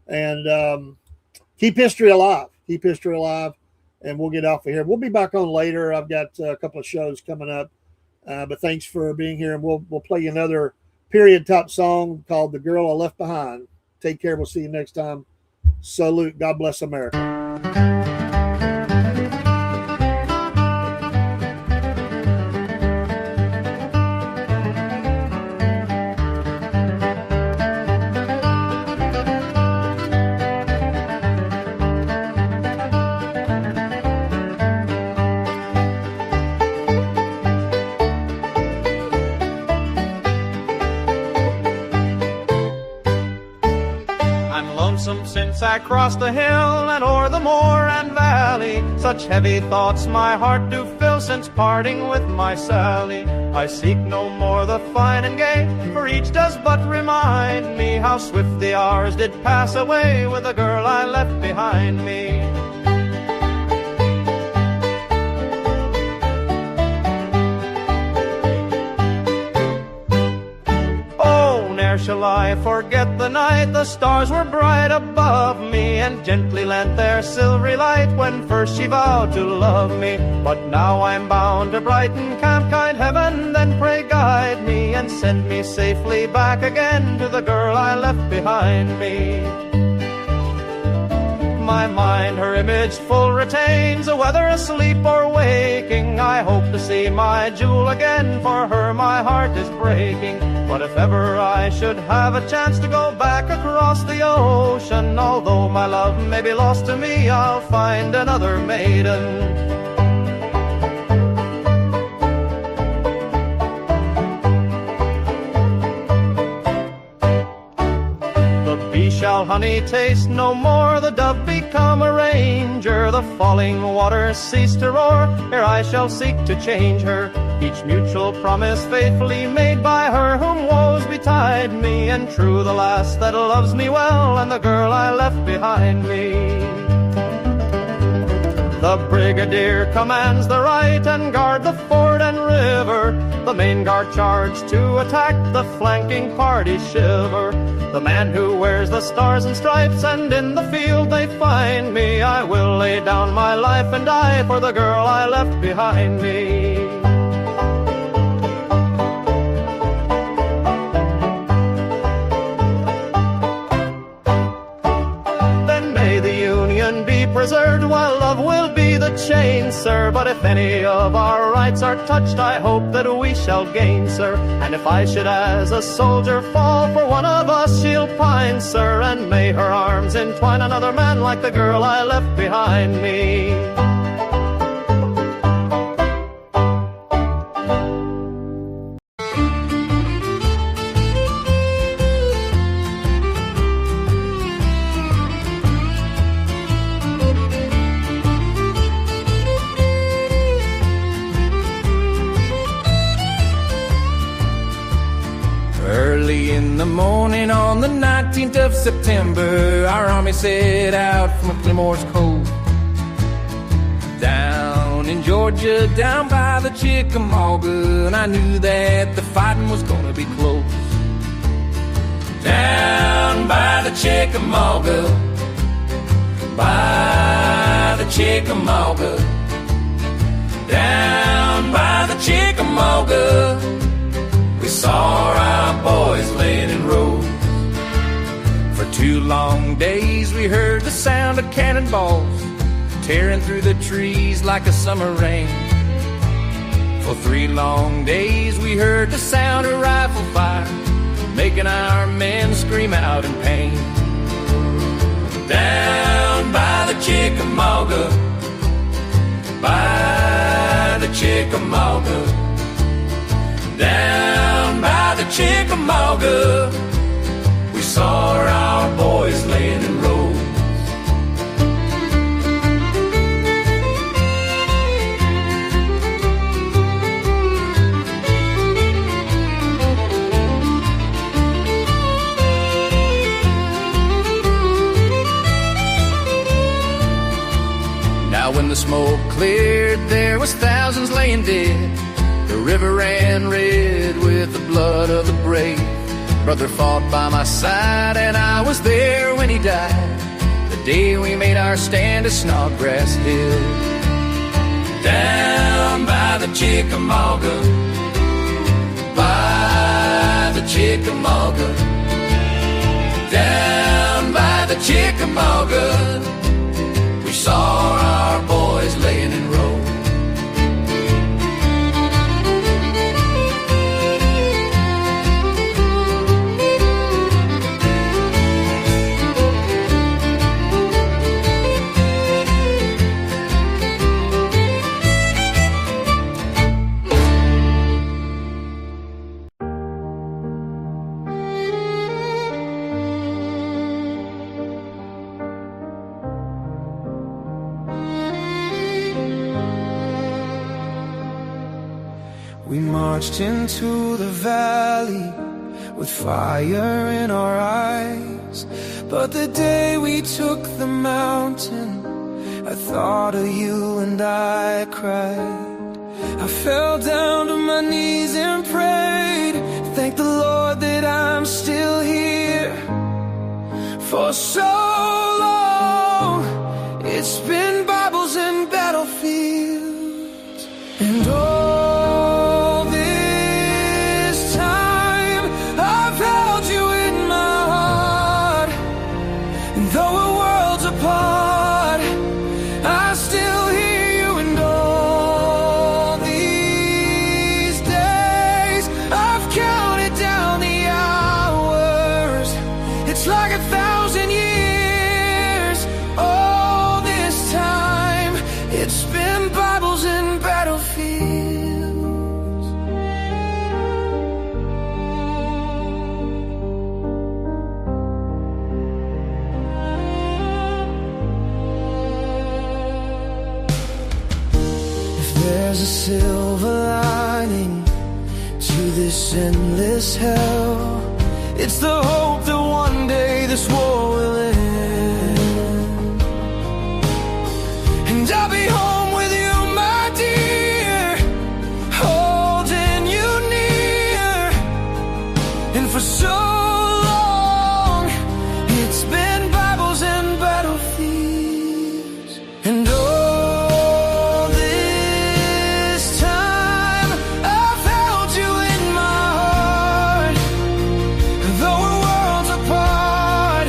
And keep history alive. Keep history alive. And we'll get off of here. We'll be back on later. I've got a couple of shows coming up. But thanks for being here. And we'll play you another period top song called The Girl I Left Behind. Take care. We'll see you next time. Salute. God bless America. lonesome since I crossed the hill and o'er the moor and valley. Such heavy thoughts my heart do fill since parting with my Sally. I seek no more the fine and gay, for each does but remind me how swift the hours did pass away with the girl I left behind me. Ne'er shall I forget the night the stars were bright above me, and gently lent their silvery light when first she vowed to love me. But now I'm bound to Brighton camp, kind heaven, then pray guide me, and send me safely back again to the girl I left behind me. My mind her image full retains, whether asleep or waking. I hope to see my jewel again, for her my heart is breaking. But if ever I should have a chance to go back across the ocean, although my love may be lost to me, I'll find another maiden. Shall honey taste no more, the dove become a ranger, the falling waters cease to roar, ere I shall seek to change her. Each mutual promise faithfully made by her whom woes betide me, and true the last that loves me well, and the girl I left behind me. The brigadier commands the right and guard the ford and river. The main guard charged to attack, the flanking party shiver. The man who wears the stars and stripes, and in the field they find me. I will lay down my life and die for the girl I left behind me. Then may the union be preserved, while love will be the chain, sir. But if any of our rights are touched, I hope that we shall gain, sir. And if I should as a soldier fall, for one of us she'll pine, sir. And may her arms entwine another man like the girl I left behind me. Early in the morning on the 19th of September, our army set out from Clemore's Cove. Down in Georgia, down by the Chickamauga, and I knew that the fighting was gonna be close. Down by the Chickamauga, by the Chickamauga, down by the Chickamauga, we saw our boys laying in rows. For 2 long days we heard the sound of cannonballs tearing through the trees like a summer rain. For 3 long days we heard the sound of rifle fire making our men scream out in pain. Down by the Chickamauga, by the Chickamauga, down by the Chickamauga, we saw our boys laying in rows. Now when the smoke cleared, there was thousands laying dead. The river ran red with the blood of the brave. Brother fought by my side, and I was there when he died, the day we made our stand at Snodgrass Hill. Down by the Chickamauga, by the Chickamauga, down by the Chickamauga, we saw our boys laying in rows. marched into the valley with fire in our eyes. But the day we took the mountain, I thought of you and I cried. I fell down to my knees and prayed, thank the Lord that I'm still here. For so long, it's been Bibles and battlefields, and all this time I've held you in my heart. And though we're worlds apart, I still hear you. And all these days I've counted down the hours. It's like 1,000 years. All this time it's been Bibles and battlefields. If there's a silver lining to this endless hell, it's the hope that one day this war will end. And I'll be home with you, my dear, holding you near. And for so long, it's been Bibles and battlefields. And all this time I've held you in my heart. Though we're worlds apart,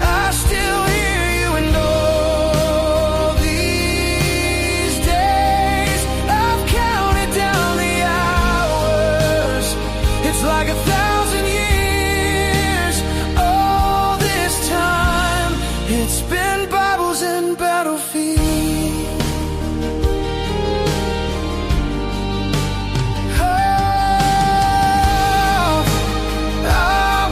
I still hear you. And all these days I've counted down the hours. It's like 1,000 years. All this time it's been Bibles and battlefields. Oh, I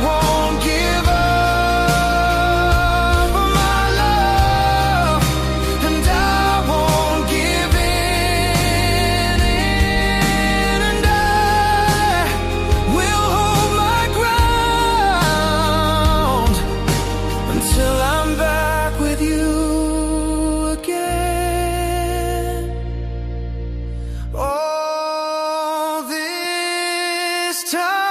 won't give up my love, and I won't give in, and I will hold my ground until I'm back with you again. All this time